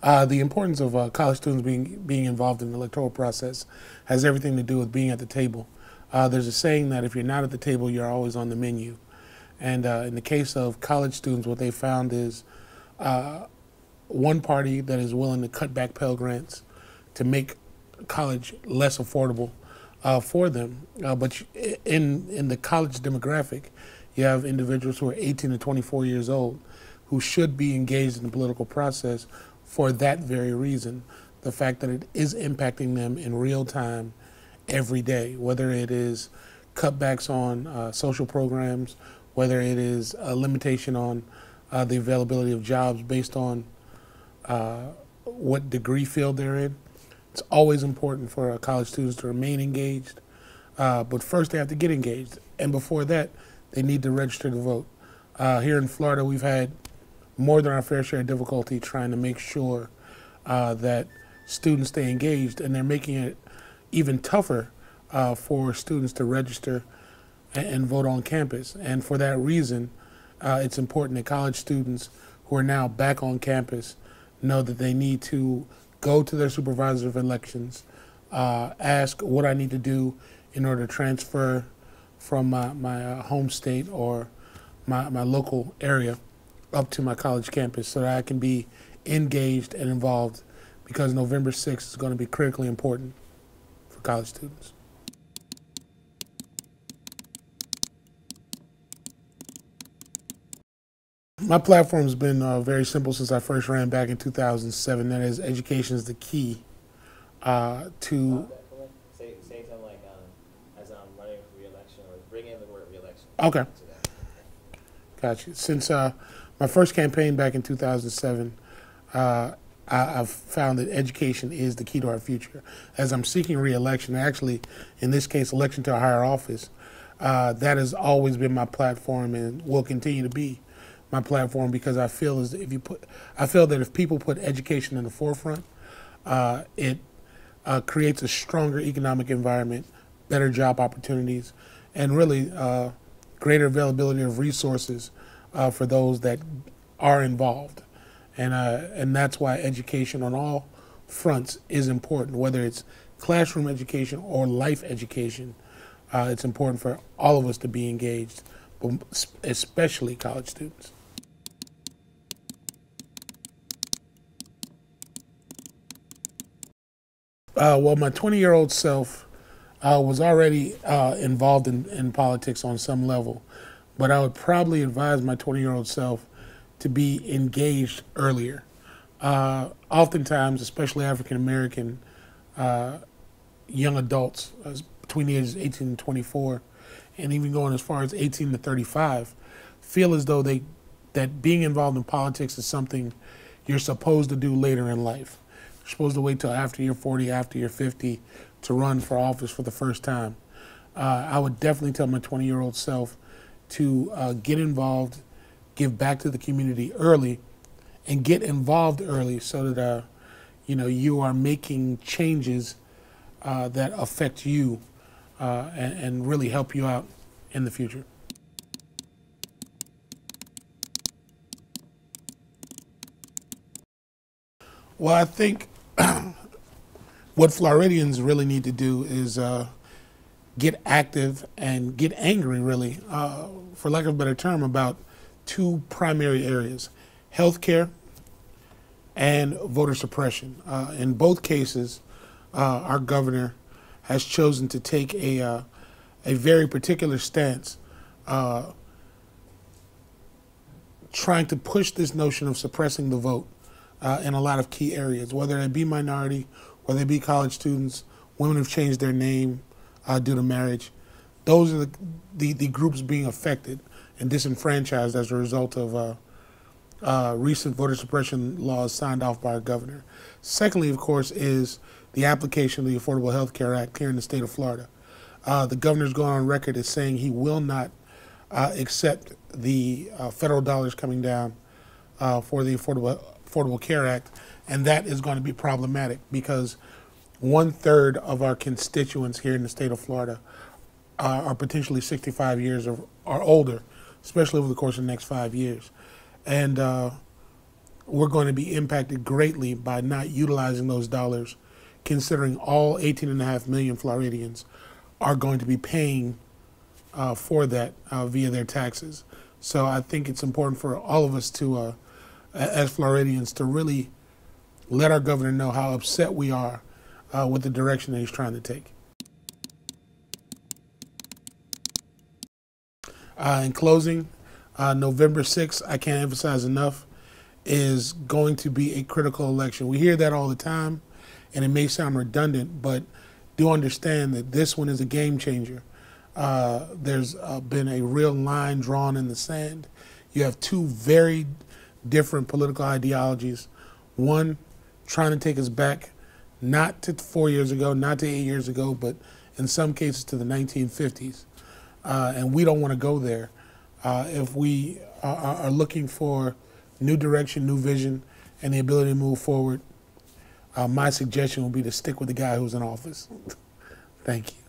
The importance of college students being involved in the electoral process has everything to do with being at the table. There's a saying that if you're not at the table, you're always on the menu. And in the case of college students, what they found is one party that is willing to cut back Pell Grants to make college less affordable for them. But in the college demographic, you have individuals who are 18 to 24 years old who should be engaged in the political process for that very reason, the fact that it is impacting them in real time every day, whether it is cutbacks on social programs, whether it is a limitation on the availability of jobs based on what degree field they're in. It's always important for college students to remain engaged, but first they have to get engaged, and before that, they need to register to vote. Here in Florida, we've had more than our fair share of difficulty trying to make sure that students stay engaged, and they're making it even tougher for students to register and vote on campus. And for that reason, it's important that college students who are now back on campus know that they need to go to their supervisor of elections, ask what I need to do in order to transfer from my home state or my local area up to my college campus so that I can be engaged and involved, because November 6th is going to be critically important for college students. My platform's been very simple since I first ran back in 2007. That is, education is the key to. Say something like, as I'm running for re-election, or bring in the word re-election. Okay. Gotcha. Since my first campaign back in 2007, I've found that education is the key to our future. As I'm seeking re-election, actually, in this case, election to a higher office, that has always been my platform and will continue to be my platform, because I feel that if people put education in the forefront, it creates a stronger economic environment, better job opportunities, and really greater availability of resources for those that are involved. And that's why education on all fronts is important, whether it's classroom education or life education. It's important for all of us to be engaged, but especially college students. Well, my 20-year-old self was already involved in politics on some level, but I would probably advise my 20-year-old self to be engaged earlier. Oftentimes, especially African-American young adults between the ages of 18 and 24, and even going as far as 18 to 35, feel as though that being involved in politics is something you're supposed to do later in life. You're supposed to wait till after you're 40, after you're 50 to run for office for the first time. I would definitely tell my 20-year-old self to get involved, give back to the community early, and get involved early so that you are making changes that affect you and really help you out in the future. Well, I think what Floridians really need to do is get active and get angry, really, for lack of a better term, about two primary areas: healthcare and voter suppression. In both cases, our governor has chosen to take a very particular stance, trying to push this notion of suppressing the vote in a lot of key areas, whether it be minority, whether it be college students, women who've changed their name due to marriage. Those are the groups being affected and disenfranchised as a result of recent voter suppression laws signed off by our governor. Secondly, of course, is the application of the Affordable Health Care Act here in the state of Florida. The governor's gone on record as saying he will not accept the federal dollars coming down for the Affordable Care Act, and that is going to be problematic because 1/3 of our constituents here in the state of Florida are potentially 65 years or older, especially over the course of the next 5 years. And we're going to be impacted greatly by not utilizing those dollars, considering all 18.5 million Floridians are going to be paying for that via their taxes. So I think it's important for all of us to, as Floridians, to really let our governor know how upset we are with the direction that he's trying to take. In closing, November 6th, I can't emphasize enough, is going to be a critical election. We hear that all the time, and it may sound redundant, but do understand that this one is a game changer. There's been a real line drawn in the sand. You have two very different political ideologies. One trying to take us back, not to 4 years ago, not to 8 years ago, but in some cases to the 1950s. And we don't want to go there. If we are looking for new direction, new vision, and the ability to move forward, my suggestion would be to stick with the guy who's in office. Thank you.